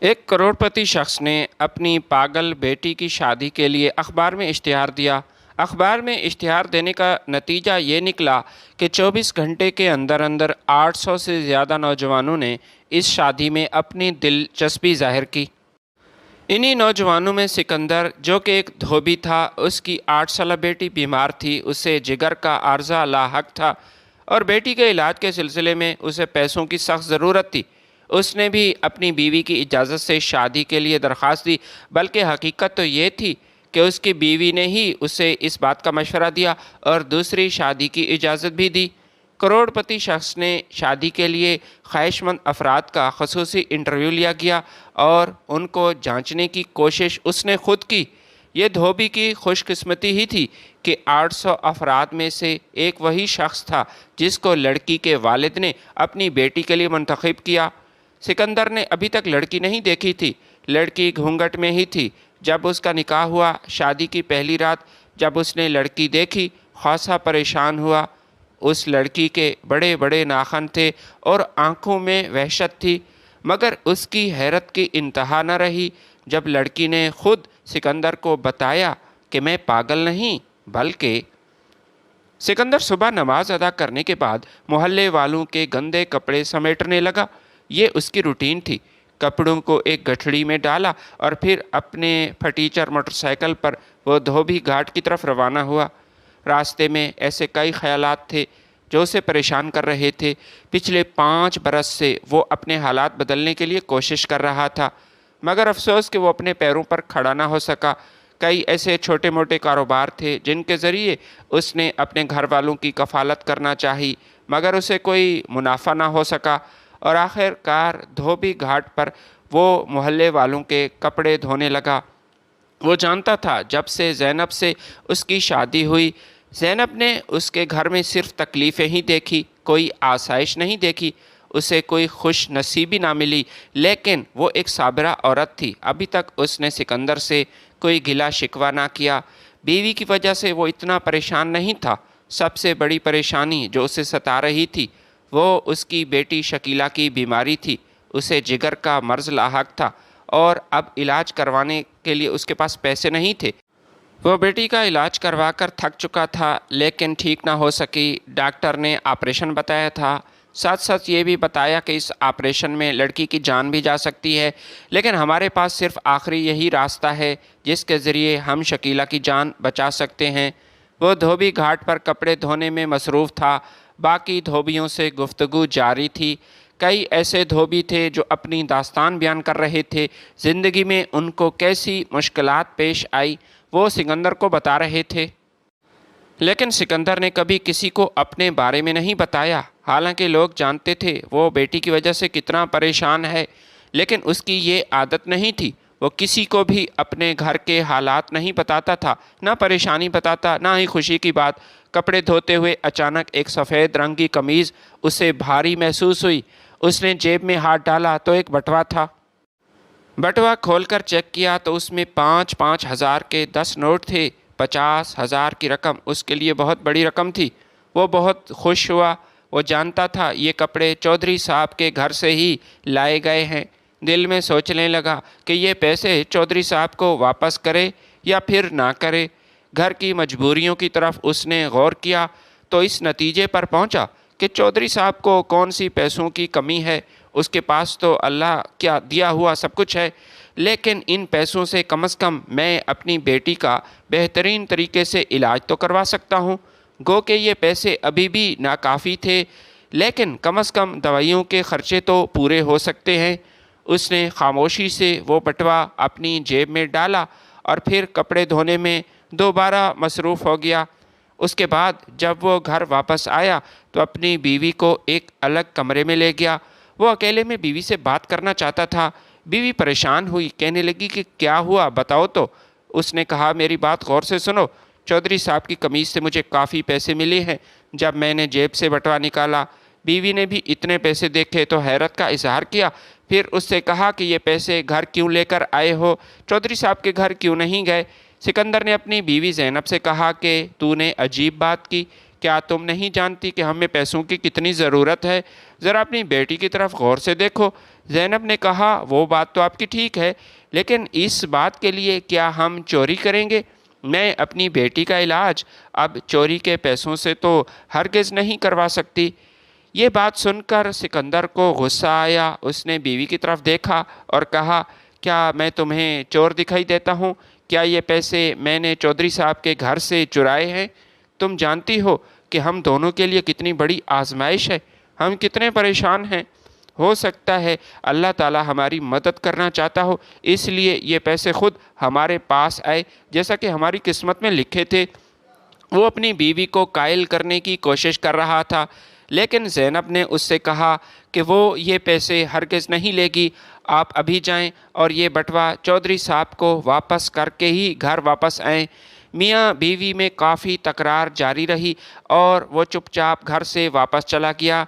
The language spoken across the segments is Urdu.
ایک کروڑپتی شخص نے اپنی پاگل بیٹی کی شادی کے لیے اخبار میں اشتہار دیا۔ اخبار میں اشتہار دینے کا نتیجہ یہ نکلا کہ 24 گھنٹے کے اندر اندر 800 سے زیادہ نوجوانوں نے اس شادی میں اپنی دلچسپی ظاہر کی۔ انہی نوجوانوں میں سکندر، جو کہ ایک دھوبی تھا، اس کی 8 سالہ بیٹی بیمار تھی، اسے جگر کا عارضہ لاحق تھا اور بیٹی کے علاج کے سلسلے میں اسے پیسوں کی سخت ضرورت تھی۔ اس نے بھی اپنی بیوی کی اجازت سے شادی کے لیے درخواست دی، بلکہ حقیقت تو یہ تھی کہ اس کی بیوی نے ہی اسے اس بات کا مشورہ دیا اور دوسری شادی کی اجازت بھی دی۔ کروڑپتی شخص نے شادی کے لیے خواہش مند افراد کا خصوصی انٹرویو لیا گیا اور ان کو جانچنے کی کوشش اس نے خود کی۔ یہ دھوبی کی خوش قسمتی ہی تھی کہ 800 افراد میں سے ایک وہی شخص تھا جس کو لڑکی کے والد نے اپنی بیٹی کے لیے منتخب کیا۔ سکندر نے ابھی تک لڑکی نہیں دیکھی تھی، لڑکی گھونگھٹ میں ہی تھی جب اس کا نکاح ہوا۔ شادی کی پہلی رات جب اس نے لڑکی دیکھی، خاصا پریشان ہوا۔ اس لڑکی کے بڑے بڑے ناخن تھے اور آنکھوں میں وحشت تھی، مگر اس کی حیرت کی انتہا نہ رہی جب لڑکی نے خود سکندر کو بتایا کہ میں پاگل نہیں بلکہ… سکندر صبح نماز ادا کرنے کے بعد محلے والوں کے گندے کپڑے سمیٹنے لگا۔ یہ اس کی روٹین تھی۔ کپڑوں کو ایک گٹھڑی میں ڈالا اور پھر اپنے پھٹیچر موٹر سائیکل پر وہ دھوبی گھاٹ کی طرف روانہ ہوا۔ راستے میں ایسے کئی خیالات تھے جو اسے پریشان کر رہے تھے۔ پچھلے 5 برس سے وہ اپنے حالات بدلنے کے لیے کوشش کر رہا تھا، مگر افسوس کہ وہ اپنے پیروں پر کھڑا نہ ہو سکا۔ کئی ایسے چھوٹے موٹے کاروبار تھے جن کے ذریعے اس نے اپنے گھر والوں کی کفالت کرنا چاہی، مگر اسے کوئی منافع نہ ہو سکا، اور آخر کار دھوبی گھاٹ پر وہ محلے والوں کے کپڑے دھونے لگا۔ وہ جانتا تھا جب سے زینب سے اس کی شادی ہوئی، زینب نے اس کے گھر میں صرف تکلیفیں ہی دیکھی، کوئی آسائش نہیں دیکھی، اسے کوئی خوش نصیبی نہ ملی، لیکن وہ ایک صابرہ عورت تھی۔ ابھی تک اس نے سکندر سے کوئی گلہ شکوہ نہ کیا۔ بیوی کی وجہ سے وہ اتنا پریشان نہیں تھا۔ سب سے بڑی پریشانی جو اسے ستا رہی تھی وہ اس کی بیٹی شکیلہ کی بیماری تھی۔ اسے جگر کا مرض لاحق تھا اور اب علاج کروانے کے لیے اس کے پاس پیسے نہیں تھے۔ وہ بیٹی کا علاج کروا کر تھک چکا تھا، لیکن ٹھیک نہ ہو سکی۔ ڈاکٹر نے آپریشن بتایا تھا، ساتھ ساتھ یہ بھی بتایا کہ اس آپریشن میں لڑکی کی جان بھی جا سکتی ہے، لیکن ہمارے پاس صرف آخری یہی راستہ ہے جس کے ذریعے ہم شکیلہ کی جان بچا سکتے ہیں۔ وہ دھوبی گھاٹ پر کپڑے دھونے میں مصروف تھا، باقی دھوبیوں سے گفتگو جاری تھی۔ کئی ایسے دھوبی تھے جو اپنی داستان بیان کر رہے تھے، زندگی میں ان کو کیسی مشکلات پیش آئی وہ سکندر کو بتا رہے تھے۔ لیکن سکندر نے کبھی کسی کو اپنے بارے میں نہیں بتایا، حالانکہ لوگ جانتے تھے وہ بیٹی کی وجہ سے کتنا پریشان ہے، لیکن اس کی یہ عادت نہیں تھی۔ وہ کسی کو بھی اپنے گھر کے حالات نہیں بتاتا تھا، نہ پریشانی بتاتا، نہ ہی خوشی کی بات۔ کپڑے دھوتے ہوئے اچانک ایک سفید رنگ کی قمیض اسے بھاری محسوس ہوئی۔ اس نے جیب میں ہاتھ ڈالا تو ایک بٹوا تھا۔ بٹوا کھول کر چیک کیا تو اس میں 5,000 کے 10 نوٹ تھے۔ 50,000 کی رقم اس کے لیے بہت بڑی رقم تھی۔ وہ بہت خوش ہوا۔ وہ جانتا تھا یہ کپڑے چودھری صاحب کے گھر سے ہی لائے گئے ہیں۔ دل میں سوچنے لگا کہ یہ پیسے چودھری صاحب کو واپس کرے یا پھر نہ کرے۔ گھر کی مجبوریوں کی طرف اس نے غور کیا تو اس نتیجے پر پہنچا کہ چودھری صاحب کو کون سی پیسوں کی کمی ہے، اس کے پاس تو اللہ کیا دیا ہوا سب کچھ ہے، لیکن ان پیسوں سے کم از کم میں اپنی بیٹی کا بہترین طریقے سے علاج تو کروا سکتا ہوں۔ گو کہ یہ پیسے ابھی بھی ناکافی تھے، لیکن کم از کم دوائیوں کے خرچے تو پورے ہو سکتے ہیں۔ اس نے خاموشی سے وہ بٹوا اپنی جیب میں ڈالا اور پھر کپڑے دھونے میں دوبارہ مصروف ہو گیا۔ اس کے بعد جب وہ گھر واپس آیا تو اپنی بیوی کو ایک الگ کمرے میں لے گیا۔ وہ اکیلے میں بیوی سے بات کرنا چاہتا تھا۔ بیوی پریشان ہوئی، کہنے لگی کہ کیا ہوا بتاؤ تو۔ اس نے کہا میری بات غور سے سنو، چودھری صاحب کی قمیض سے مجھے کافی پیسے ملے ہیں۔ جب میں نے جیب سے بٹوا نکالا، بیوی نے بھی اتنے پیسے دیکھے تو حیرت کا اظہار کیا۔ پھر اس سے کہا کہ یہ پیسے گھر کیوں لے کر آئے ہو، چودھری صاحب کے گھر کیوں نہیں گئے؟ سکندر نے اپنی بیوی زینب سے کہا کہ تو نے عجیب بات کی، کیا تم نہیں جانتی کہ ہمیں پیسوں کی کتنی ضرورت ہے؟ ذرا اپنی بیٹی کی طرف غور سے دیکھو۔ زینب نے کہا وہ بات تو آپ کی ٹھیک ہے، لیکن اس بات کے لیے کیا ہم چوری کریں گے؟ میں اپنی بیٹی کا علاج اب چوری کے پیسوں سے تو ہرگز نہیں کروا سکتی۔ یہ بات سن کر سکندر کو غصہ آیا۔ اس نے بیوی کی طرف دیکھا اور کہا، کیا میں تمہیں چور دکھائی دیتا ہوں؟ کیا یہ پیسے میں نے چودھری صاحب کے گھر سے چرائے ہیں؟ تم جانتی ہو کہ ہم دونوں کے لیے کتنی بڑی آزمائش ہے، ہم کتنے پریشان ہیں۔ ہو سکتا ہے اللہ تعالی ہماری مدد کرنا چاہتا ہو، اس لیے یہ پیسے خود ہمارے پاس آئے جیسا کہ ہماری قسمت میں لکھے تھے۔ وہ اپنی بیوی کو قائل کرنے کی کوشش کر رہا تھا، لیکن زینب نے اس سے کہا کہ وہ یہ پیسے ہرگز نہیں لے گی۔ آپ ابھی جائیں اور یہ بٹوا چودھری صاحب کو واپس کر کے ہی گھر واپس آئیں۔ میاں بیوی میں کافی تکرار جاری رہی اور وہ چپ چاپ گھر سے واپس چلا گیا۔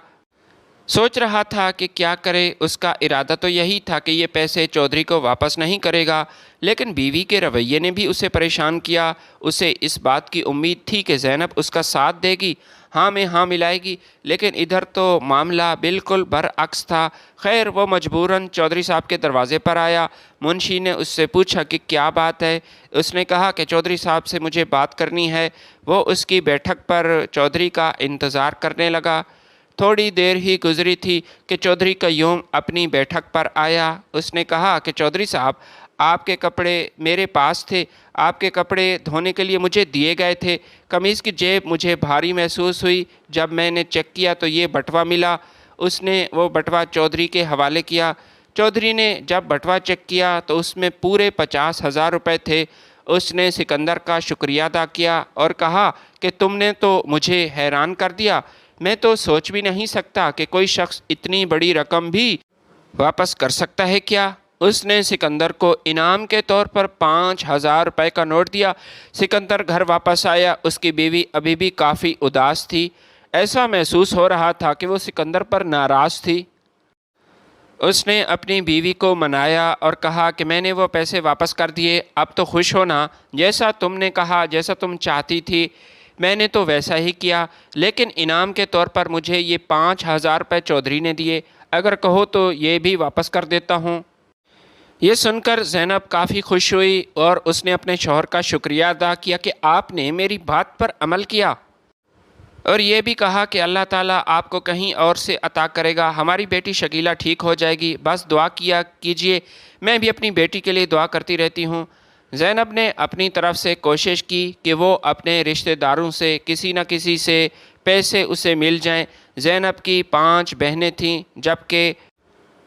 سوچ رہا تھا کہ کیا کرے، اس کا ارادہ تو یہی تھا کہ یہ پیسے چودھری کو واپس نہیں کرے گا، لیکن بیوی کے رویے نے بھی اسے پریشان کیا۔ اسے اس بات کی امید تھی کہ زینب اس کا ساتھ دے گی، ہاں میں ہاں ملائے گی، لیکن ادھر تو معاملہ بالکل برعکس تھا۔ خیر وہ مجبوراً چودھری صاحب کے دروازے پر آیا۔ منشی نے اس سے پوچھا کہ کیا بات ہے؟ اس نے کہا کہ چودھری صاحب سے مجھے بات کرنی ہے۔ وہ اس کی بیٹھک پر چودھری کا انتظار کرنے لگا۔ تھوڑی دیر ہی گزری تھی کہ چودھری قیوم اپنی بیٹھک پر آیا۔ اس نے کہا کہ چودھری صاحب، آپ کے کپڑے میرے پاس تھے، آپ کے کپڑے دھونے کے لیے مجھے دیے گئے تھے۔ قمیض کی جیب مجھے بھاری محسوس ہوئی، جب میں نے چیک کیا تو یہ بٹوا ملا۔ اس نے وہ بٹوا چودھری کے حوالے کیا۔ چودھری نے جب بٹوا چیک کیا تو اس میں پورے 50,000 روپے تھے۔ اس نے سکندر کا شکریہ ادا کیا اور کہا کہ تم نے تو مجھے حیران کر دیا، میں تو سوچ بھی نہیں سکتا کہ کوئی شخص اتنی بڑی رقم بھی واپس کر سکتا ہے کیا؟ اس نے سکندر کو انعام کے طور پر 5,000 روپے کا نوٹ دیا۔ سکندر گھر واپس آیا۔ اس کی بیوی ابھی بھی کافی اداس تھی۔ ایسا محسوس ہو رہا تھا کہ وہ سکندر پر ناراض تھی۔ اس نے اپنی بیوی کو منایا اور کہا کہ میں نے وہ پیسے واپس کر دیے، اب تو خوش ہونا، جیسا تم نے کہا، جیسا تم چاہتی تھی میں نے تو ویسا ہی کیا، لیکن انعام کے طور پر مجھے یہ 5,000 روپے چودھری نے دیے، اگر کہو تو یہ بھی واپس کر دیتا ہوں۔ یہ سن کر زینب کافی خوش ہوئی اور اس نے اپنے شوہر کا شکریہ ادا کیا کہ آپ نے میری بات پر عمل کیا، اور یہ بھی کہا کہ اللہ تعالیٰ آپ کو کہیں اور سے عطا کرے گا، ہماری بیٹی شکیلہ ٹھیک ہو جائے گی، بس دعا کیا کیجئے، میں بھی اپنی بیٹی کے لیے دعا کرتی رہتی ہوں۔ زینب نے اپنی طرف سے کوشش کی کہ وہ اپنے رشتہ داروں سے کسی نہ کسی سے پیسے اسے مل جائیں۔ زینب کی 5 بہنیں تھیں، جبکہ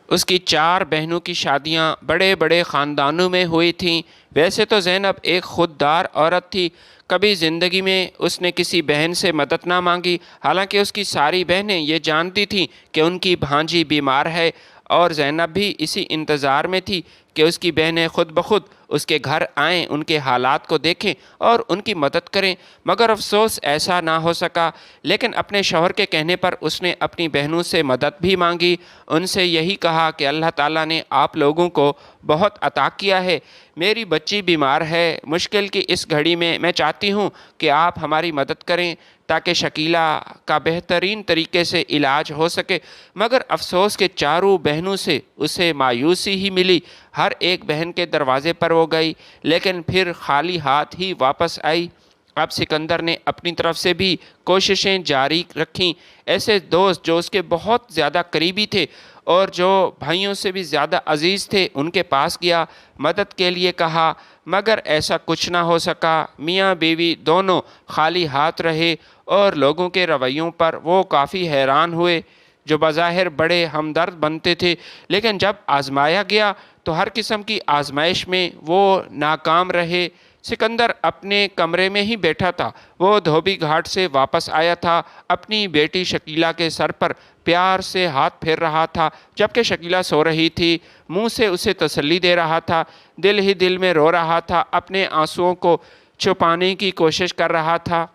اس کی 4 بہنوں کی شادیاں بڑے بڑے خاندانوں میں ہوئی تھیں۔ ویسے تو زینب ایک خوددار عورت تھی، کبھی زندگی میں اس نے کسی بہن سے مدد نہ مانگی، حالانکہ اس کی ساری بہنیں یہ جانتی تھیں کہ ان کی بھانجی بیمار ہے، اور زینب بھی اسی انتظار میں تھی کہ اس کی بہنیں خود بخود اس کے گھر آئیں، ان کے حالات کو دیکھیں اور ان کی مدد کریں، مگر افسوس ایسا نہ ہو سکا۔ لیکن اپنے شوہر کے کہنے پر اس نے اپنی بہنوں سے مدد بھی مانگی، ان سے یہی کہا کہ اللہ تعالیٰ نے آپ لوگوں کو بہت عطا کیا ہے، میری بچی بیمار ہے، مشکل کی اس گھڑی میں چاہتی ہوں کہ آپ ہماری مدد کریں تاکہ شکیلہ کا بہترین طریقے سے علاج ہو سکے۔ مگر افسوس کہ چاروں بہنوں سے اسے مایوسی ہی ملی، ہر ایک بہن کے دروازے پر وہ گئی لیکن پھر خالی ہاتھ ہی واپس آئی۔ اب سکندر نے اپنی طرف سے بھی کوششیں جاری رکھیں، ایسے دوست جو اس کے بہت زیادہ قریبی تھے اور جو بھائیوں سے بھی زیادہ عزیز تھے، ان کے پاس گیا، مدد کے لیے کہا، مگر ایسا کچھ نہ ہو سکا۔ میاں بیوی دونوں خالی ہاتھ رہے اور لوگوں کے رویوں پر وہ کافی حیران ہوئے، جو بظاہر بڑے ہمدرد بنتے تھے، لیکن جب آزمایا گیا تو ہر قسم کی آزمائش میں وہ ناکام رہے۔ سکندر اپنے کمرے میں ہی بیٹھا تھا، وہ دھوبی گھاٹ سے واپس آیا تھا، اپنی بیٹی شکیلہ کے سر پر پیار سے ہاتھ پھیر رہا تھا، جبکہ شکیلہ سو رہی تھی، منہ سے اسے تسلی دے رہا تھا، دل ہی دل میں رو رہا تھا، اپنے آنسوؤں کو چھپانے کی کوشش کر رہا تھا۔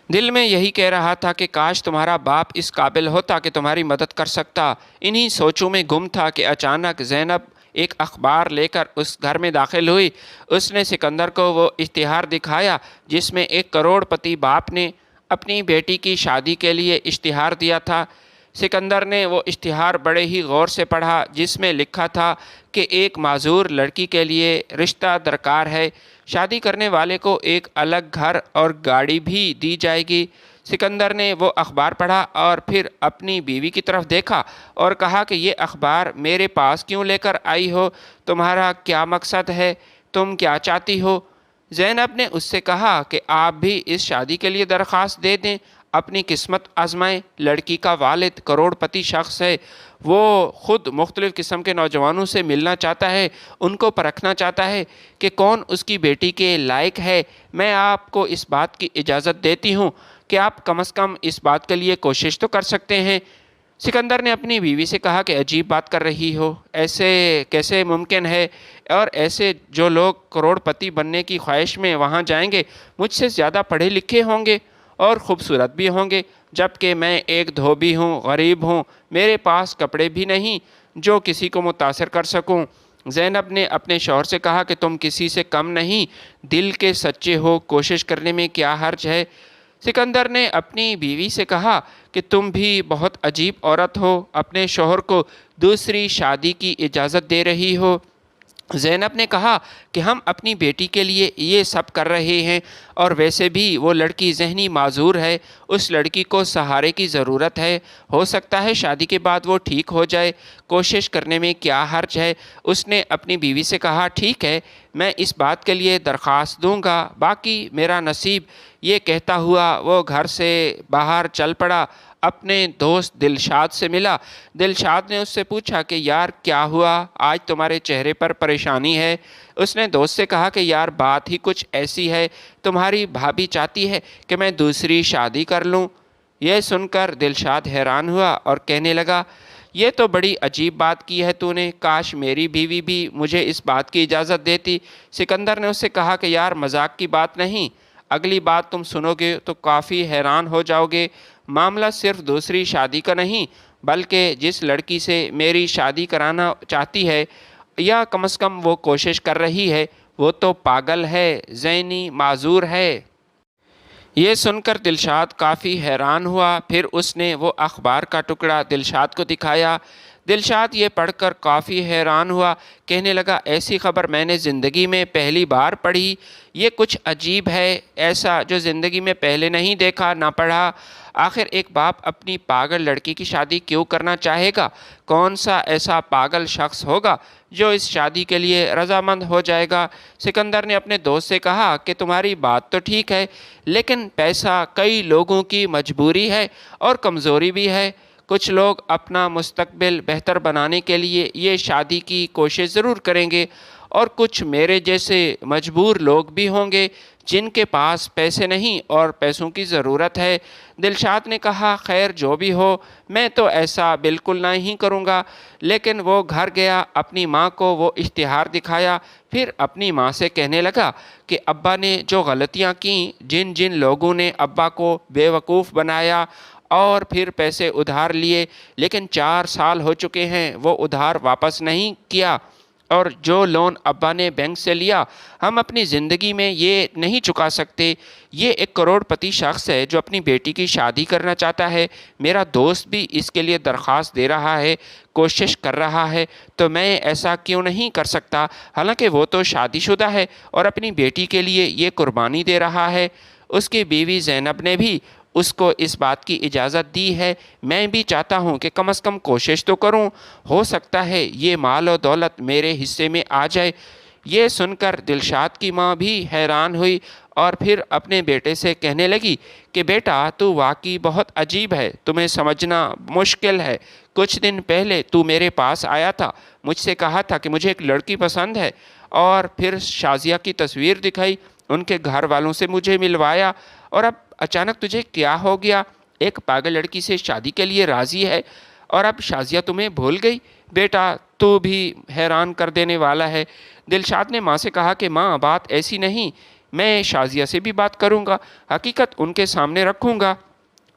دل میں یہی کہہ رہا تھا کہ کاش تمہارا باپ اس قابل ہوتا کہ تمہاری مدد کر سکتا۔ انہی سوچوں میں گم تھا کہ اچانک زینب ایک اخبار لے کر اس گھر میں داخل ہوئی۔ اس نے سکندر کو وہ اشتہار دکھایا جس میں ایک کروڑ پتی باپ نے اپنی بیٹی کی شادی کے لیے اشتہار دیا تھا۔ سکندر نے وہ اشتہار بڑے ہی غور سے پڑھا جس میں لکھا تھا کہ ایک معذور لڑکی کے لیے رشتہ درکار ہے، شادی کرنے والے کو ایک الگ گھر اور گاڑی بھی دی جائے گی۔ سکندر نے وہ اخبار پڑھا اور پھر اپنی بیوی کی طرف دیکھا اور کہا کہ یہ اخبار میرے پاس کیوں لے کر آئی ہو؟ تمہارا کیا مقصد ہے؟ تم کیا چاہتی ہو؟ زینب نے اس سے کہا کہ آپ بھی اس شادی کے لیے درخواست دے دیں، اپنی قسمت آزمائیں۔ لڑکی کا والد کروڑ پتی شخص ہے، وہ خود مختلف قسم کے نوجوانوں سے ملنا چاہتا ہے، ان کو پرکھنا چاہتا ہے کہ کون اس کی بیٹی کے لائق ہے۔ میں آپ کو اس بات کی اجازت دیتی ہوں کہ آپ کم از کم اس بات کے لیے کوشش تو کر سکتے ہیں۔ سکندر نے اپنی بیوی سے کہا کہ عجیب بات کر رہی ہو، ایسے کیسے ممکن ہے؟ اور ایسے جو لوگ کروڑ پتی بننے کی خواہش میں وہاں جائیں گے مجھ سے زیادہ پڑھے لکھے ہوں گے اور خوبصورت بھی ہوں گے، جبکہ میں ایک دھوبی ہوں، غریب ہوں، میرے پاس کپڑے بھی نہیں جو کسی کو متاثر کر سکوں۔ زینب نے اپنے شوہر سے کہا کہ تم کسی سے کم نہیں، دل کے سچے ہو، کوشش کرنے میں کیا حرج ہے؟ سکندر نے اپنی بیوی سے کہا کہ تم بھی بہت عجیب عورت ہو، اپنے شوہر کو دوسری شادی کی اجازت دے رہی ہو۔ زینب نے کہا کہ ہم اپنی بیٹی کے لیے یہ سب کر رہے ہیں، اور ویسے بھی وہ لڑکی ذہنی معذور ہے، اس لڑکی کو سہارے کی ضرورت ہے، ہو سکتا ہے شادی کے بعد وہ ٹھیک ہو جائے، کوشش کرنے میں کیا حرج ہے؟ اس نے اپنی بیوی سے کہا ٹھیک ہے، میں اس بات کے لیے درخواست دوں گا، باقی میرا نصیب۔ یہ کہتا ہوا وہ گھر سے باہر چل پڑا، اپنے دوست دلشاد سے ملا۔ دلشاد نے اس سے پوچھا کہ یار کیا ہوا، آج تمہارے چہرے پر پریشانی ہے؟ اس نے دوست سے کہا کہ یار بات ہی کچھ ایسی ہے، تمہاری بھابھی چاہتی ہے کہ میں دوسری شادی کر لوں۔ یہ سن کر دلشاد حیران ہوا اور کہنے لگا یہ تو بڑی عجیب بات کی ہے تو نے، کاش میری بیوی بھی مجھے اس بات کی اجازت دیتی۔ سکندر نے اس سے کہا کہ یار مذاق کی بات نہیں، اگلی بات تم سنو گے تو کافی حیران ہو جاؤ گے۔ معاملہ صرف دوسری شادی کا نہیں، بلکہ جس لڑکی سے میری شادی کرانا چاہتی ہے یا کم از کم وہ کوشش کر رہی ہے، وہ تو پاگل ہے، ذہنی معذور ہے۔ یہ سن کر دلشاد کافی حیران ہوا، پھر اس نے وہ اخبار کا ٹکڑا دلشاد کو دکھایا۔ دلشاد یہ پڑھ کر کافی حیران ہوا، کہنے لگا ایسی خبر میں نے زندگی میں پہلی بار پڑھی، یہ کچھ عجیب ہے، ایسا جو زندگی میں پہلے نہیں دیکھا نہ پڑھا۔ آخر ایک باپ اپنی پاگل لڑکی کی شادی کیوں کرنا چاہے گا؟ کون سا ایسا پاگل شخص ہوگا جو اس شادی کے لیے رضامند ہو جائے گا؟ سکندر نے اپنے دوست سے کہا کہ تمہاری بات تو ٹھیک ہے، لیکن پیسہ کئی لوگوں کی مجبوری ہے اور کمزوری بھی ہے۔ کچھ لوگ اپنا مستقبل بہتر بنانے کے لیے یہ شادی کی کوشش ضرور کریں گے، اور کچھ میرے جیسے مجبور لوگ بھی ہوں گے جن کے پاس پیسے نہیں اور پیسوں کی ضرورت ہے۔ دلشاد نے کہا خیر جو بھی ہو، میں تو ایسا بالکل نہیں کروں گا۔ لیکن وہ گھر گیا، اپنی ماں کو وہ اشتہار دکھایا، پھر اپنی ماں سے کہنے لگا کہ ابا نے جو غلطیاں کیں، جن جن لوگوں نے ابا کو بے وقوف بنایا اور پھر پیسے ادھار لیے، لیکن 4 سال ہو چکے ہیں وہ ادھار واپس نہیں کیا، اور جو لون ابا نے بینک سے لیا ہم اپنی زندگی میں یہ نہیں چکا سکتے۔ یہ ایک کروڑ پتی شخص ہے جو اپنی بیٹی کی شادی کرنا چاہتا ہے، میرا دوست بھی اس کے لیے درخواست دے رہا ہے، کوشش کر رہا ہے، تو میں ایسا کیوں نہیں کر سکتا؟ حالانکہ وہ تو شادی شدہ ہے اور اپنی بیٹی کے لیے یہ قربانی دے رہا ہے۔ اس کی بیوی زینب نے بھی اس کو اس بات کی اجازت دی ہے۔ میں بھی چاہتا ہوں کہ کم از کم کوشش تو کروں، ہو سکتا ہے یہ مال و دولت میرے حصے میں آ جائے۔ یہ سن کر دلشاد کی ماں بھی حیران ہوئی اور پھر اپنے بیٹے سے کہنے لگی کہ بیٹا تو واقعی بہت عجیب ہے، تمہیں سمجھنا مشکل ہے۔ کچھ دن پہلے تو میرے پاس آیا تھا، مجھ سے کہا تھا کہ مجھے ایک لڑکی پسند ہے، اور پھر شازیہ کی تصویر دکھائی، ان کے گھر والوں سے مجھے ملوایا، اور اب اچانک تجھے کیا ہو گیا؟ ایک پاگل لڑکی سے شادی کے لیے راضی ہے، اور اب شازیہ تمہیں بھول گئی؟ بیٹا تو بھی حیران کر دینے والا ہے۔ دلشاد نے ماں سے کہا کہ ماں بات ایسی نہیں، میں شازیہ سے بھی بات کروں گا، حقیقت ان کے سامنے رکھوں گا۔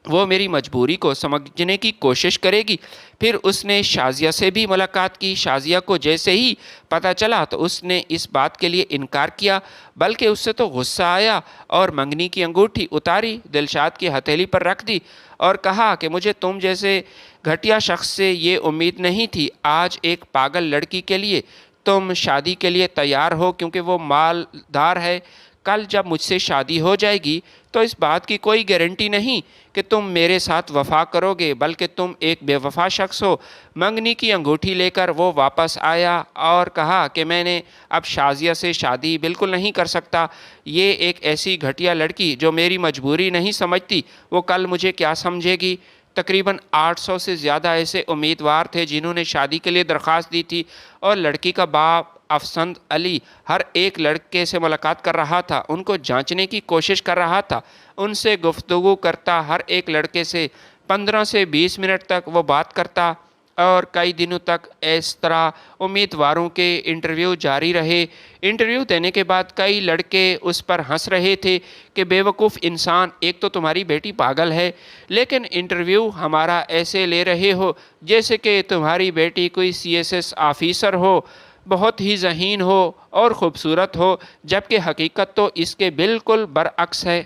وہ میری مجبوری کو سمجھنے کی کوشش کرے گی۔ پھر اس نے شازیہ سے بھی ملاقات کی۔ شازیہ کو جیسے ہی پتہ چلا تو اس نے اس بات کے لیے انکار کیا، بلکہ اس سے تو غصہ آیا اور منگنی کی انگوٹھی اتاری، دلشاد کی ہتھیلی پر رکھ دی اور کہا کہ مجھے تم جیسے گھٹیا شخص سے یہ امید نہیں تھی۔ آج ایک پاگل لڑکی کے لیے تم شادی کے لیے تیار ہو کیونکہ وہ مالدار ہے، کل جب مجھ سے شادی ہو جائے گی تو اس بات کی کوئی گارنٹی نہیں کہ تم میرے ساتھ وفا کرو گے، بلکہ تم ایک بے وفا شخص ہو۔ منگنی کی انگوٹھی لے کر وہ واپس آیا اور کہا کہ میں نے اب شازیہ سے شادی بالکل نہیں کر سکتا۔ یہ ایک ایسی گھٹیا لڑکی جو میری مجبوری نہیں سمجھتی، وہ کل مجھے کیا سمجھے گی؟ تقریباً 800 سے زیادہ ایسے امیدوار تھے جنہوں نے شادی کے لیے درخواست دی تھی، اور لڑکی کا باپ افسند علی ہر ایک لڑکے سے ملاقات کر رہا تھا، ان کو جانچنے کی کوشش کر رہا تھا، ان سے گفتگو کرتا، ہر ایک لڑکے سے 15 سے 20 منٹ تک وہ بات کرتا، اور کئی دنوں تک اس طرح امیدواروں کے انٹرویو جاری رہے۔ انٹرویو دینے کے بعد کئی لڑکے اس پر ہنس رہے تھے کہ بے وقوف انسان، ایک تو تمہاری بیٹی پاگل ہے، لیکن انٹرویو ہمارا ایسے لے رہے ہو جیسے کہ تمہاری بیٹی کوئی CSS آفیسر ہو، بہت ہی ذہین ہو اور خوبصورت ہو، جبکہ حقیقت تو اس کے بالکل برعکس ہے۔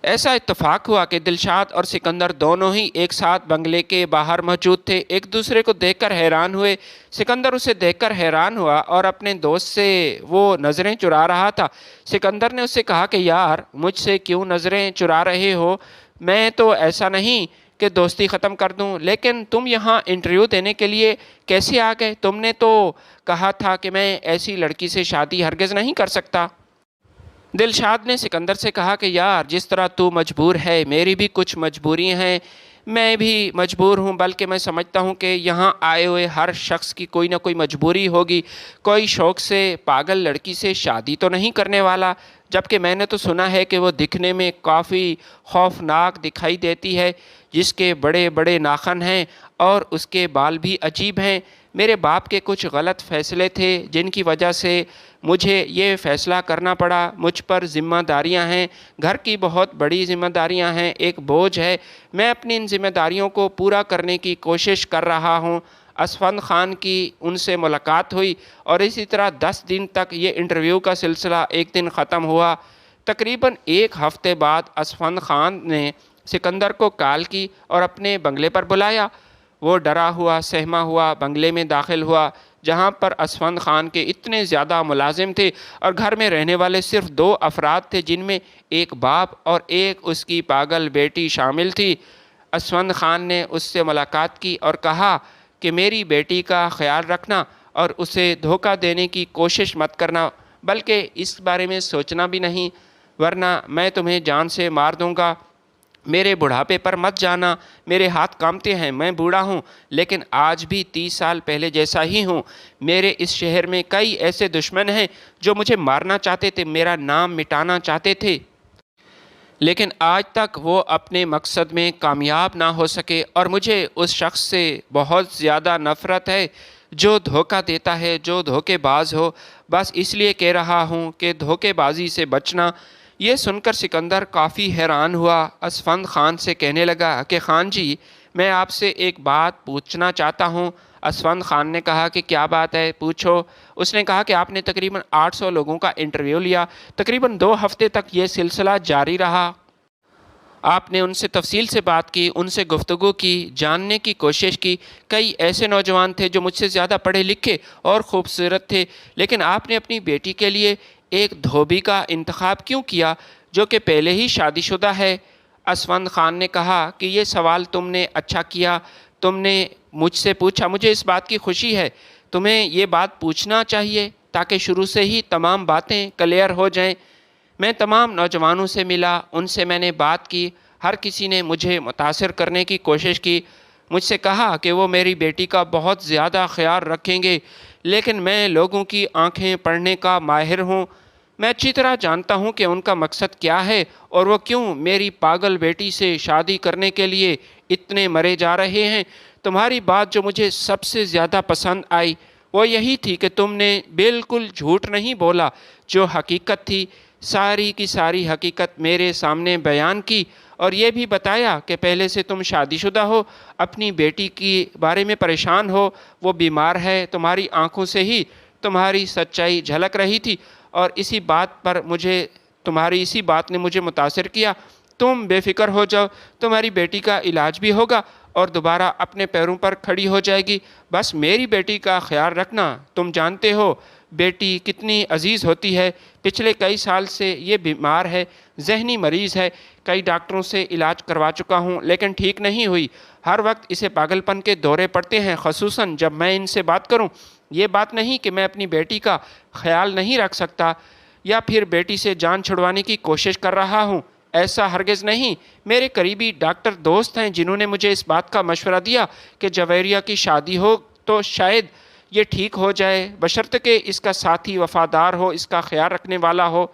ایسا اتفاق ہوا کہ دلشاد اور سکندر دونوں ہی ایک ساتھ بنگلے کے باہر موجود تھے، ایک دوسرے کو دیکھ کر حیران ہوئے۔ سکندر اسے دیکھ کر حیران ہوا اور اپنے دوست سے وہ نظریں چرا رہا تھا۔ سکندر نے اسے کہا کہ یار، مجھ سے کیوں نظریں چرا رہے ہو؟ میں تو ایسا نہیں کہ دوستی ختم کر دوں، لیکن تم یہاں انٹرویو دینے کے لیے کیسے آ گئے؟ تم نے تو کہا تھا کہ میں ایسی لڑکی سے شادی ہرگز نہیں کر سکتا۔ دلشاد نے سکندر سے کہا کہ یار، جس طرح تو مجبور ہے، میری بھی کچھ مجبوریاں ہیں، میں بھی مجبور ہوں، بلکہ میں سمجھتا ہوں کہ یہاں آئے ہوئے ہر شخص کی کوئی نہ کوئی مجبوری ہوگی، کوئی شوق سے پاگل لڑکی سے شادی تو نہیں کرنے والا، جبکہ میں نے تو سنا ہے کہ وہ دکھنے میں کافی خوفناک دکھائی دیتی ہے، جس کے بڑے بڑے ناخن ہیں اور اس کے بال بھی عجیب ہیں۔ میرے باپ کے کچھ غلط فیصلے تھے جن کی وجہ سے مجھے یہ فیصلہ کرنا پڑا۔ مجھ پر ذمہ داریاں ہیں، گھر کی بہت بڑی ذمہ داریاں ہیں، ایک بوجھ ہے۔ میں اپنی ان ذمہ داریوں کو پورا کرنے کی کوشش کر رہا ہوں۔ اسفند خان کی ان سے ملاقات ہوئی اور اسی طرح 10 دن تک یہ انٹرویو کا سلسلہ ایک دن ختم ہوا۔ تقریباً ایک ہفتے بعد اسفند خان نے سکندر کو کال کی اور اپنے بنگلے پر بلایا۔ وہ ڈرا ہوا سہما ہوا بنگلے میں داخل ہوا، جہاں پر اسفند خان کے اتنے زیادہ ملازم تھے اور گھر میں رہنے والے صرف 2 افراد تھے، جن میں ایک باپ اور ایک اس کی پاگل بیٹی شامل تھی۔ اسفند خان نے اس سے ملاقات کی اور کہا کہ میری بیٹی کا خیال رکھنا اور اسے دھوکہ دینے کی کوشش مت کرنا، بلکہ اس بارے میں سوچنا بھی نہیں، ورنہ میں تمہیں جان سے مار دوں گا۔ میرے بڑھاپے پر مت جانا، میرے ہاتھ کانپتے ہیں، میں بوڑھا ہوں، لیکن آج بھی 30 سال پہلے جیسا ہی ہوں۔ میرے اس شہر میں کئی ایسے دشمن ہیں جو مجھے مارنا چاہتے تھے، میرا نام مٹانا چاہتے تھے، لیکن آج تک وہ اپنے مقصد میں کامیاب نہ ہو سکے، اور مجھے اس شخص سے بہت زیادہ نفرت ہے جو دھوکہ دیتا ہے، جو دھوکے باز ہو۔ بس اس لیے کہہ رہا ہوں کہ دھوکے بازی سے بچنا۔ یہ سن کر سکندر کافی حیران ہوا۔ اسفند خان سے کہنے لگا کہ خان جی، میں آپ سے ایک بات پوچھنا چاہتا ہوں۔ اسفند خان نے کہا کہ کیا بات ہے، پوچھو۔ اس نے کہا کہ آپ نے تقریباً 800 لوگوں کا انٹرویو لیا، تقریباً 2 ہفتے تک یہ سلسلہ جاری رہا۔ آپ نے ان سے تفصیل سے بات کی، ان سے گفتگو کی، جاننے کی کوشش کی۔ کئی ایسے نوجوان تھے جو مجھ سے زیادہ پڑھے لکھے اور خوبصورت تھے، لیکن آپ نے اپنی بیٹی کے لیے ایک دھوبی کا انتخاب کیوں کیا جو کہ پہلے ہی شادی شدہ ہے؟ اسفند خان نے کہا کہ یہ سوال تم نے اچھا کیا، تم نے مجھ سے پوچھا، مجھے اس بات کی خوشی ہے۔ تمہیں یہ بات پوچھنا چاہیے تاکہ شروع سے ہی تمام باتیں کلیئر ہو جائیں۔ میں تمام نوجوانوں سے ملا، ان سے میں نے بات کی، ہر کسی نے مجھے متاثر کرنے کی کوشش کی، مجھ سے کہا کہ وہ میری بیٹی کا بہت زیادہ خیال رکھیں گے، لیکن میں لوگوں کی آنکھیں پڑھنے کا ماہر ہوں۔ میں اچھی طرح جانتا ہوں کہ ان کا مقصد کیا ہے اور وہ کیوں میری پاگل بیٹی سے شادی کرنے کے لیے اتنے مرے جا رہے ہیں۔ تمہاری بات جو مجھے سب سے زیادہ پسند آئی وہ یہی تھی کہ تم نے بالکل جھوٹ نہیں بولا، جو حقیقت تھی ساری کی ساری حقیقت میرے سامنے بیان کی، اور یہ بھی بتایا کہ پہلے سے تم شادی شدہ ہو، اپنی بیٹی کے بارے میں پریشان ہو، وہ بیمار ہے، تمہاری آنکھوں سے ہی تمہاری سچائی جھلک رہی تھی، اور تمہاری اسی بات نے مجھے متاثر کیا۔ تم بے فکر ہو جاؤ، تمہاری بیٹی کا علاج بھی ہوگا اور دوبارہ اپنے پیروں پر کھڑی ہو جائے گی۔ بس میری بیٹی کا خیال رکھنا، تم جانتے ہو بیٹی کتنی عزیز ہوتی ہے، پچھلے کئی سال سے یہ بیمار ہے، ذہنی مریض ہے، کئی ڈاکٹروں سے علاج کروا چکا ہوں لیکن ٹھیک نہیں ہوئی، ہر وقت اسے پاگل پن کے دورے پڑتے ہیں، خصوصاً جب میں ان سے بات کروں۔ یہ بات نہیں کہ میں اپنی بیٹی کا خیال نہیں رکھ سکتا یا پھر بیٹی سے جان چھڑوانے کی کوشش کر رہا ہوں، ایسا ہرگز نہیں۔ میرے قریبی ڈاکٹر دوست ہیں جنہوں نے مجھے اس بات کا مشورہ دیا کہ جویریہ کی شادی ہو تو شاید یہ ٹھیک ہو جائے، بشرطیکہ اس کا ساتھی وفادار ہو، اس کا خیال رکھنے والا ہو۔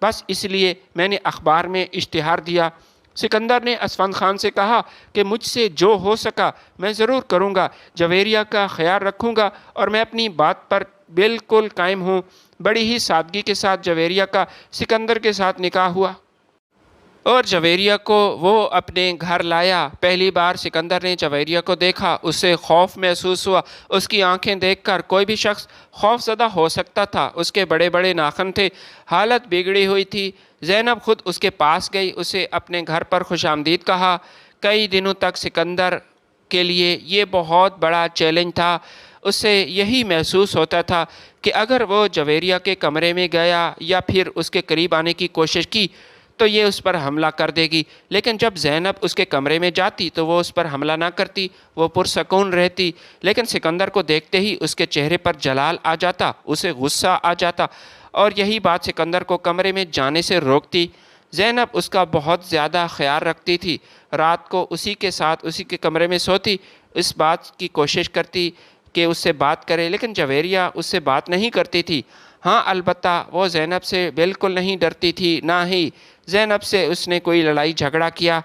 بس اس لیے میں نے اخبار میں اشتہار دیا۔ سکندر نے اسفند خان سے کہا کہ مجھ سے جو ہو سکا میں ضرور کروں گا، جویریہ کا خیال رکھوں گا اور میں اپنی بات پر بالکل قائم ہوں۔ بڑی ہی سادگی کے ساتھ جویریہ کا سکندر کے ساتھ نکاح ہوا اور جویریہ کو وہ اپنے گھر لایا۔ پہلی بار سکندر نے جویریہ کو دیکھا، اسے خوف محسوس ہوا۔ اس کی آنکھیں دیکھ کر کوئی بھی شخص خوف زدہ ہو سکتا تھا۔ اس کے بڑے بڑے ناخن تھے، حالت بگڑی ہوئی تھی۔ زینب خود اس کے پاس گئی، اسے اپنے گھر پر خوش آمدید کہا۔ کئی دنوں تک سکندر کے لیے یہ بہت بڑا چیلنج تھا۔ اسے یہی محسوس ہوتا تھا کہ اگر وہ جویریہ کے کمرے میں گیا یا پھر اس کے قریب آنے کی کوشش کی تو یہ اس پر حملہ کر دے گی، لیکن جب زینب اس کے کمرے میں جاتی تو وہ اس پر حملہ نہ کرتی، وہ پرسکون رہتی۔ لیکن سکندر کو دیکھتے ہی اس کے چہرے پر جلال آ جاتا، اسے غصہ آ جاتا، اور یہی بات سکندر کو کمرے میں جانے سے روکتی۔ زینب اس کا بہت زیادہ خیال رکھتی تھی، رات کو اسی کے ساتھ اسی کے کمرے میں سوتی، اس بات کی کوشش کرتی کہ اس سے بات کرے، لیکن جویریہ اس سے بات نہیں کرتی تھی۔ ہاں البتہ وہ زینب سے بالکل نہیں ڈرتی تھی، نہ ہی زینب سے اس نے کوئی لڑائی جھگڑا کیا۔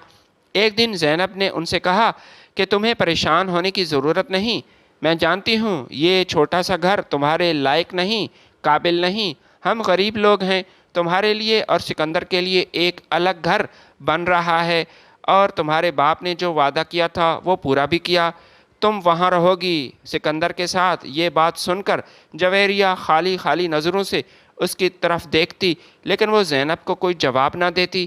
ایک دن زینب نے ان سے کہا کہ تمہیں پریشان ہونے کی ضرورت نہیں، میں جانتی ہوں یہ چھوٹا سا گھر تمہارے لائق نہیں، قابل نہیں، ہم غریب لوگ ہیں، تمہارے لیے اور سکندر کے لیے ایک الگ گھر بن رہا ہے، اور تمہارے باپ نے جو وعدہ کیا تھا وہ پورا بھی کیا، تم وہاں رہو گی سکندر کے ساتھ۔ یہ بات سن کر جویریہ خالی خالی نظروں سے اس کی طرف دیکھتی، لیکن وہ زینب کو کوئی جواب نہ دیتی۔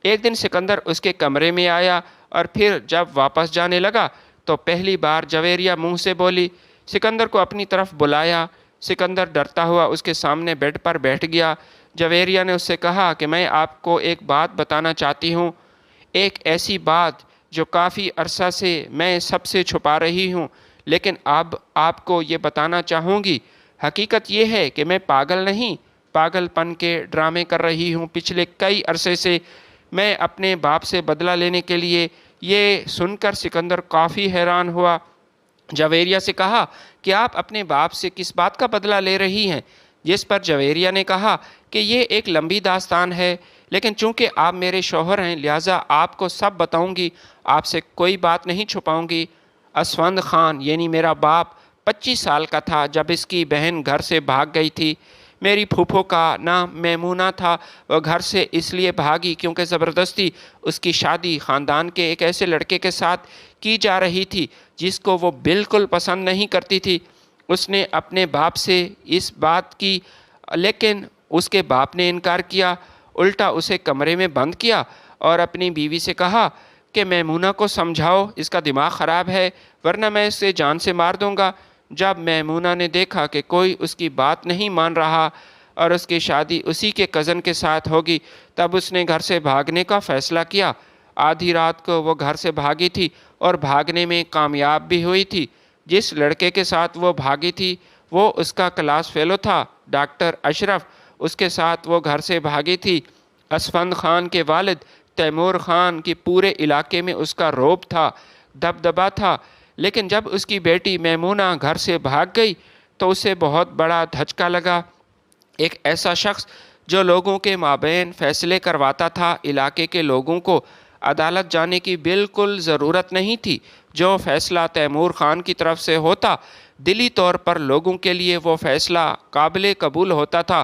ایک دن سکندر اس کے کمرے میں آیا اور پھر جب واپس جانے لگا تو پہلی بار جویریہ منہ سے بولی۔ سکندر کو اپنی طرف بلایا، سکندر ڈرتا ہوا اس کے سامنے بیڈ پر بیٹھ گیا۔ جویریہ نے اس سے کہا کہ میں آپ کو ایک بات بتانا چاہتی ہوں، ایک ایسی بات جو کافی عرصہ سے میں سب سے چھپا رہی ہوں، لیکن اب آپ کو یہ بتانا چاہوں گی۔ حقیقت یہ ہے کہ میں پاگل نہیں، پاگل پن کے ڈرامے کر رہی ہوں پچھلے کئی عرصے سے۔ میں اپنے باپ سے بدلہ لینے کے لیے۔ یہ سن کر سکندر کافی حیران ہوا۔ جویریہ سے کہا کہ آپ اپنے باپ سے کس بات کا بدلہ لے رہی ہیں؟ جس پر جویریہ نے کہا کہ یہ ایک لمبی داستان ہے، لیکن چونکہ آپ میرے شوہر ہیں لہٰذا آپ کو سب بتاؤں گی، آپ سے کوئی بات نہیں چھپاؤں گی۔ اسفند خان یعنی میرا باپ 25 سال کا تھا جب اس کی بہن گھر سے بھاگ گئی تھی۔ میری پھوپھو کا نام میمونہ تھا، وہ گھر سے اس لیے بھاگی کیونکہ زبردستی اس کی شادی خاندان کے ایک ایسے لڑکے کے ساتھ کی جا رہی تھی جس کو وہ بالکل پسند نہیں کرتی تھی۔ اس نے اپنے باپ سے اس بات کی، لیکن اس کے باپ نے انکار کیا، الٹا اسے کمرے میں بند کیا اور اپنی بیوی سے کہا کہ میمونہ کو سمجھاؤ، اس کا دماغ خراب ہے ورنہ میں اسے جان سے مار دوں گا۔ جب میمونہ نے دیکھا کہ کوئی اس کی بات نہیں مان رہا اور اس کی شادی اسی کے کزن کے ساتھ ہوگی، تب اس نے گھر سے بھاگنے کا فیصلہ کیا۔ آدھی رات کو وہ گھر سے بھاگی تھی اور بھاگنے میں کامیاب بھی ہوئی تھی۔ جس لڑکے کے ساتھ وہ بھاگی تھی وہ اس کا کلاس فیلو تھا، ڈاکٹر اشرف، اس کے ساتھ وہ گھر سے بھاگی تھی۔ اسفند خان کے والد تیمور خان کی پورے علاقے میں اس کا رعب تھا، دبدبا تھا، لیکن جب اس کی بیٹی میمونہ گھر سے بھاگ گئی تو اسے بہت بڑا دھچکا لگا۔ ایک ایسا شخص جو لوگوں کے مابین فیصلے کرواتا تھا، علاقے کے لوگوں کو عدالت جانے کی بالکل ضرورت نہیں تھی۔ جو فیصلہ تیمور خان کی طرف سے ہوتا، دلی طور پر لوگوں کے لیے وہ فیصلہ قابل قبول ہوتا تھا۔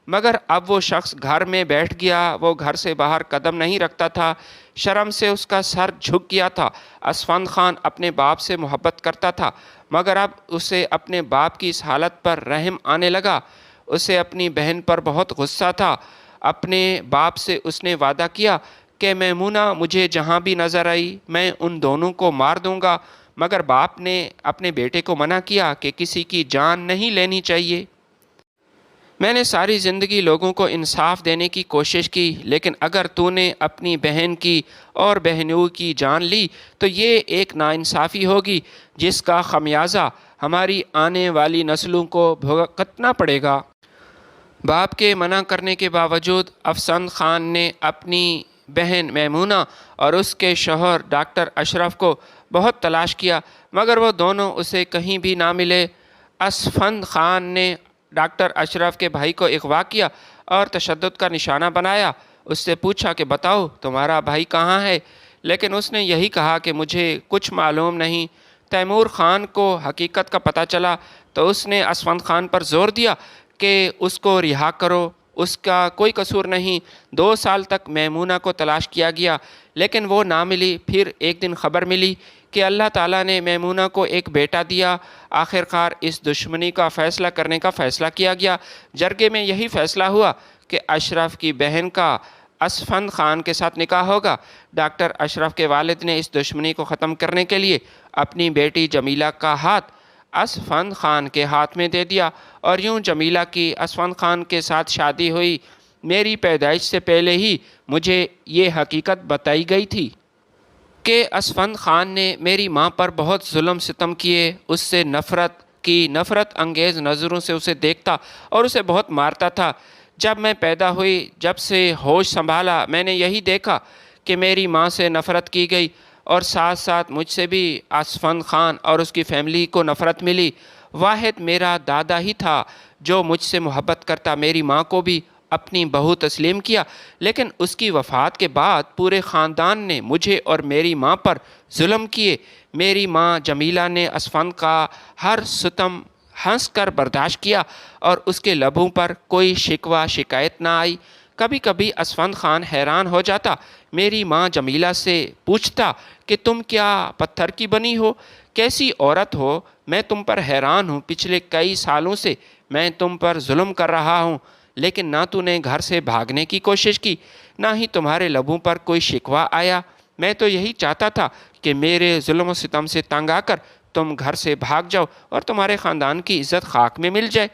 مگر اب وہ شخص گھر میں بیٹھ گیا، وہ گھر سے باہر قدم نہیں رکھتا تھا، شرم سے اس کا سر جھک گیا تھا۔ اسفند خان اپنے باپ سے محبت کرتا تھا، مگر اب اسے اپنے باپ کی اس حالت پر رحم آنے لگا۔ اسے اپنی بہن پر بہت غصہ تھا۔ اپنے باپ سے اس نے وعدہ کیا کہ میمونہ مجھے جہاں بھی نظر آئی میں ان دونوں کو مار دوں گا، مگر باپ نے اپنے بیٹے کو منع کیا کہ کسی کی جان نہیں لینی چاہیے۔ میں نے ساری زندگی لوگوں کو انصاف دینے کی کوشش کی، لیکن اگر تو نے اپنی بہن کی اور بہنوں کی جان لی تو یہ ایک ناانصافی ہوگی جس کا خمیازہ ہماری آنے والی نسلوں کو بھگتنا پڑے گا۔ باپ کے منع کرنے کے باوجود افسند خان نے اپنی بہن میمونہ اور اس کے شوہر ڈاکٹر اشرف کو بہت تلاش کیا، مگر وہ دونوں اسے کہیں بھی نہ ملے۔ اسفند خان نے ڈاکٹر اشرف کے بھائی کو اغوا کیا اور تشدد کا نشانہ بنایا۔ اس سے پوچھا کہ بتاؤ تمہارا بھائی کہاں ہے، لیکن اس نے یہی کہا کہ مجھے کچھ معلوم نہیں۔ تیمور خان کو حقیقت کا پتہ چلا تو اس نے اسفند خان پر زور دیا کہ اس کو رہا کرو، اس کا کوئی قصور نہیں۔ 2 سال تک میمونہ کو تلاش کیا گیا لیکن وہ نہ ملی۔ پھر ایک دن خبر ملی کہ اللہ تعالیٰ نے میمونہ کو ایک بیٹا دیا۔ آخر کار اس دشمنی کا فیصلہ کرنے کا فیصلہ کیا گیا۔ جرگے میں یہی فیصلہ ہوا کہ اشرف کی بہن کا اسفند خان کے ساتھ نکاح ہوگا۔ ڈاکٹر اشرف کے والد نے اس دشمنی کو ختم کرنے کے لیے اپنی بیٹی جمیلہ کا ہاتھ اسفند خان کے ہاتھ میں دے دیا، اور یوں جمیلہ کی اسفند خان کے ساتھ شادی ہوئی۔ میری پیدائش سے پہلے ہی مجھے یہ حقیقت بتائی گئی تھی کہ اسفند خان نے میری ماں پر بہت ظلم ستم کیے، اس سے نفرت انگیز نظروں سے اسے دیکھتا اور اسے بہت مارتا تھا۔ جب میں پیدا ہوئی، جب سے ہوش سنبھالا، میں نے یہی دیکھا کہ میری ماں سے نفرت کی گئی اور ساتھ ساتھ مجھ سے بھی اسفند خان اور اس کی فیملی کو نفرت ملی۔ واحد میرا دادا ہی تھا جو مجھ سے محبت کرتا، میری ماں کو بھی اپنی بہو تسلیم کیا، لیکن اس کی وفات کے بعد پورے خاندان نے مجھے اور میری ماں پر ظلم کیے۔ میری ماں جمیلہ نے اسفند کا ہر ستم ہنس کر برداشت کیا اور اس کے لبوں پر کوئی شکوہ شکایت نہ آئی۔ کبھی کبھی اسفند خان حیران ہو جاتا، میری ماں جمیلہ سے پوچھتا کہ تم کیا پتھر کی بنی ہو، کیسی عورت ہو، میں تم پر حیران ہوں، پچھلے کئی سالوں سے میں تم پر ظلم کر رہا ہوں، لیکن نہ تو نے گھر سے بھاگنے کی کوشش کی، نہ ہی تمہارے لبوں پر کوئی شکوہ آیا۔ میں تو یہی چاہتا تھا کہ میرے ظلم و ستم سے تنگ آ کر تم گھر سے بھاگ جاؤ اور تمہارے خاندان کی عزت خاک میں مل جائے۔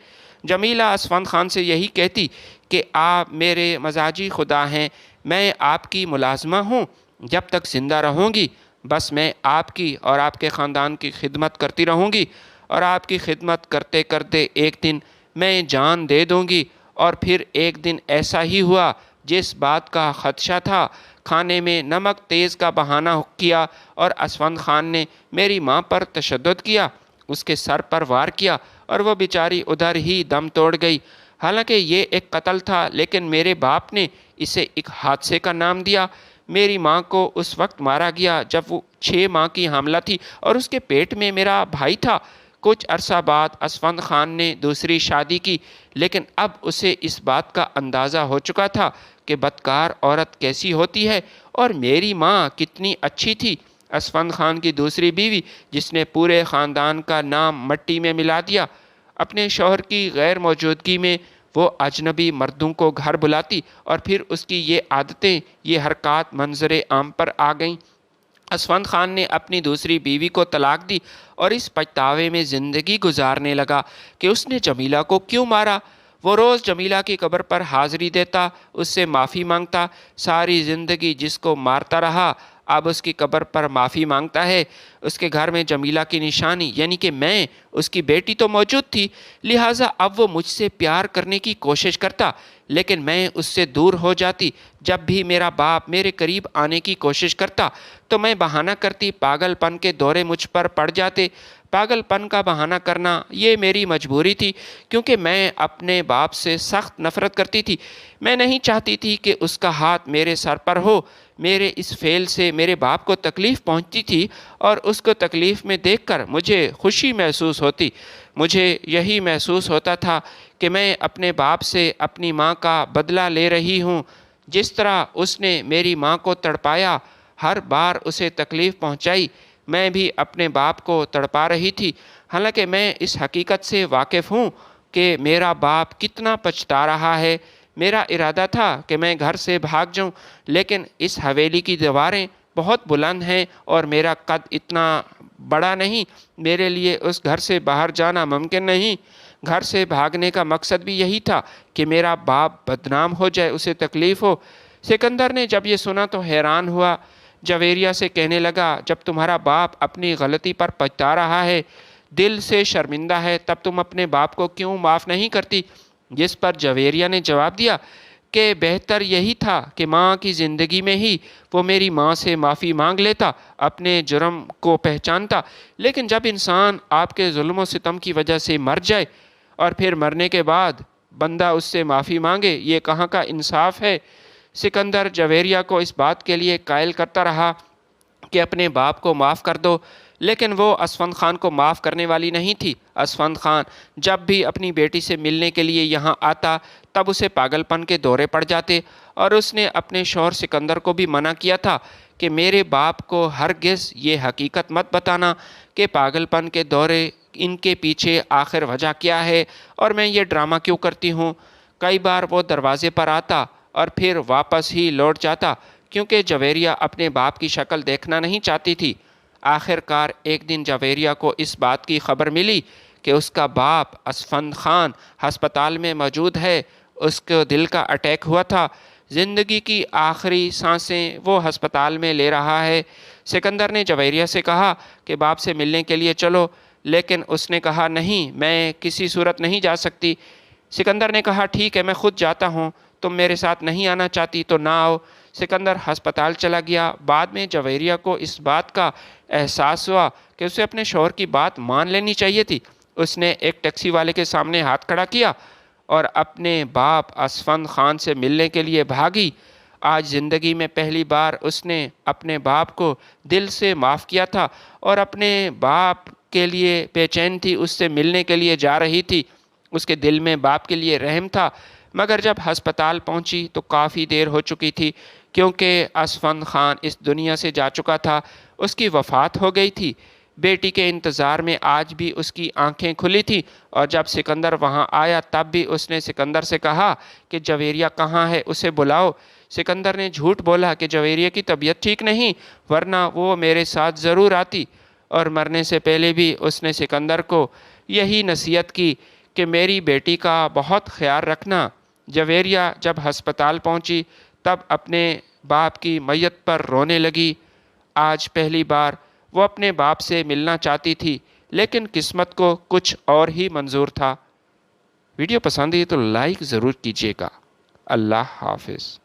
جمیلہ اسفند خان سے یہی کہتی کہ آپ میرے مزاجی خدا ہیں، میں آپ کی ملازمہ ہوں، جب تک زندہ رہوں گی بس میں آپ کی اور آپ کے خاندان کی خدمت کرتی رہوں گی، اور آپ کی خدمت کرتے کرتے ایک دن میں جان دے دوں گی۔ اور پھر ایک دن ایسا ہی ہوا جس بات کا خدشہ تھا۔ کھانے میں نمک تیز کا بہانہ کیا اور اسفند خان نے میری ماں پر تشدد کیا، اس کے سر پر وار کیا اور وہ بیچاری ادھر ہی دم توڑ گئی۔ حالانکہ یہ ایک قتل تھا، لیکن میرے باپ نے اسے ایک حادثے کا نام دیا۔ میری ماں کو اس وقت مارا گیا جب وہ 6 ماہ کی حاملہ تھی اور اس کے پیٹ میں میرا بھائی تھا۔ کچھ عرصہ بعد اسفند خان نے دوسری شادی کی، لیکن اب اسے اس بات کا اندازہ ہو چکا تھا کہ بدکار عورت کیسی ہوتی ہے، اور میری ماں کتنی اچھی تھی۔ اسفند خان کی دوسری بیوی، جس نے پورے خاندان کا نام مٹی میں ملا دیا، اپنے شوہر کی غیر موجودگی میں وہ اجنبی مردوں کو گھر بلاتی، اور پھر اس کی یہ عادتیں، یہ حرکات منظر عام پر آ گئیں۔ اسفند خان نے اپنی دوسری بیوی کو طلاق دی اور اس پچھتاوے میں زندگی گزارنے لگا کہ اس نے جمیلہ کو کیوں مارا۔ وہ روز جمیلہ کی قبر پر حاضری دیتا، اس سے معافی مانگتا۔ ساری زندگی جس کو مارتا رہا اب اس کی قبر پر معافی مانگتا ہے۔ اس کے گھر میں جمیلہ کی نشانی یعنی کہ میں، اس کی بیٹی تو موجود تھی، لہٰذا اب وہ مجھ سے پیار کرنے کی کوشش کرتا، لیکن میں اس سے دور ہو جاتی۔ جب بھی میرا باپ میرے قریب آنے کی کوشش کرتا تو میں بہانہ کرتی، پاگل پن کے دورے مجھ پر پڑ جاتے۔ پاگل پن کا بہانہ کرنا یہ میری مجبوری تھی، کیونکہ میں اپنے باپ سے سخت نفرت کرتی تھی۔ میں نہیں چاہتی تھی کہ اس کا ہاتھ میرے سر پر ہو۔ میرے اس فعل سے میرے باپ کو تکلیف پہنچتی تھی اور اس کو تکلیف میں دیکھ کر مجھے خوشی محسوس ہوتی۔ مجھے یہی محسوس ہوتا تھا کہ میں اپنے باپ سے اپنی ماں کا بدلہ لے رہی ہوں۔ جس طرح اس نے میری ماں کو تڑپایا، ہر بار اسے تکلیف پہنچائی، میں بھی اپنے باپ کو تڑپا رہی تھی۔ حالانکہ میں اس حقیقت سے واقف ہوں کہ میرا باپ کتنا پچھتا رہا ہے۔ میرا ارادہ تھا کہ میں گھر سے بھاگ جاؤں، لیکن اس حویلی کی دیواریں بہت بلند ہیں اور میرا قد اتنا بڑا نہیں، میرے لیے اس گھر سے باہر جانا ممکن نہیں۔ گھر سے بھاگنے کا مقصد بھی یہی تھا کہ میرا باپ بدنام ہو جائے، اسے تکلیف ہو۔ سکندر نے جب یہ سنا تو حیران ہوا۔ جویریہ سے کہنے لگا، جب تمہارا باپ اپنی غلطی پر پچھتا رہا ہے، دل سے شرمندہ ہے، تب تم اپنے باپ کو کیوں معاف نہیں کرتی؟ جس پر جویریہ نے جواب دیا کہ بہتر یہی تھا کہ ماں کی زندگی میں ہی وہ میری ماں سے معافی مانگ لیتا، اپنے جرم کو پہچانتا۔ لیکن جب انسان آپ کے ظلم و ستم کی وجہ سے مر جائے اور پھر مرنے کے بعد بندہ اس سے معافی مانگے، یہ کہاں کا انصاف ہے؟ سکندر جویریہ کو اس بات کے لیے قائل کرتا رہا کہ اپنے باپ کو معاف کر دو، لیکن وہ اسفند خان کو معاف کرنے والی نہیں تھی۔ اسفند خان جب بھی اپنی بیٹی سے ملنے کے لیے یہاں آتا، تب اسے پاگل پن کے دورے پڑ جاتے، اور اس نے اپنے شوہر سکندر کو بھی منع کیا تھا کہ میرے باپ کو ہرگز یہ حقیقت مت بتانا کہ پاگل پن کے دورے ان کے پیچھے آخر وجہ کیا ہے اور میں یہ ڈرامہ کیوں کرتی ہوں۔ کئی بار وہ دروازے پر آتا اور پھر واپس ہی لوٹ جاتا، کیونکہ جویریہ اپنے باپ کی شکل دیکھنا نہیں چاہتی تھی۔ آخر کار ایک دن جویریہ کو اس بات کی خبر ملی کہ اس کا باپ اسفند خان ہسپتال میں موجود ہے۔ اس کو دل کا اٹیک ہوا تھا، زندگی کی آخری سانسیں وہ ہسپتال میں لے رہا ہے۔ سکندر نے جویریہ سے کہا کہ باپ سے ملنے کے لیے چلو، لیکن اس نے کہا نہیں، میں کسی صورت نہیں جا سکتی۔ سکندر نے کہا ٹھیک ہے، میں خود جاتا ہوں، تم میرے ساتھ نہیں آنا چاہتی تو نہ آؤ۔ سکندر ہسپتال چلا گیا۔ بعد میں جویریہ کو اس بات کا احساس ہوا کہ اسے اپنے شوہر کی بات مان لینی چاہیے تھی۔ اس نے ایک ٹیکسی والے کے سامنے ہاتھ کھڑا کیا اور اپنے باپ اسفند خان سے ملنے کے لیے بھاگی۔ آج زندگی میں پہلی بار اس نے اپنے باپ کو دل سے معاف کیا تھا اور اپنے باپ کے لیے بے چین تھی، اس سے ملنے کے لیے جا رہی تھی۔ اس کے دل میں باپ کے لیے رحم تھا، مگر جب ہسپتال پہنچی تو کافی دیر ہو چکی تھی، کیونکہ اسفند خان اس دنیا سے جا چکا تھا، اس کی وفات ہو گئی تھی۔ بیٹی کے انتظار میں آج بھی اس کی آنکھیں کھلی تھیں، اور جب سکندر وہاں آیا تب بھی اس نے سکندر سے کہا کہ جویریہ کہاں ہے، اسے بلاؤ۔ سکندر نے جھوٹ بولا کہ جویریہ کی طبیعت ٹھیک نہیں، ورنہ وہ میرے ساتھ ضرور آتی، اور مرنے سے پہلے بھی اس نے سکندر کو یہی نصیحت کی کہ میری بیٹی کا بہت خیال رکھنا۔ جویریہ جب ہسپتال پہنچی تب اپنے باپ کی میت پر رونے لگی۔ آج پہلی بار وہ اپنے باپ سے ملنا چاہتی تھی، لیکن قسمت کو کچھ اور ہی منظور تھا۔ ویڈیو پسند ہے تو لائک ضرور کیجیے گا۔ اللہ حافظ۔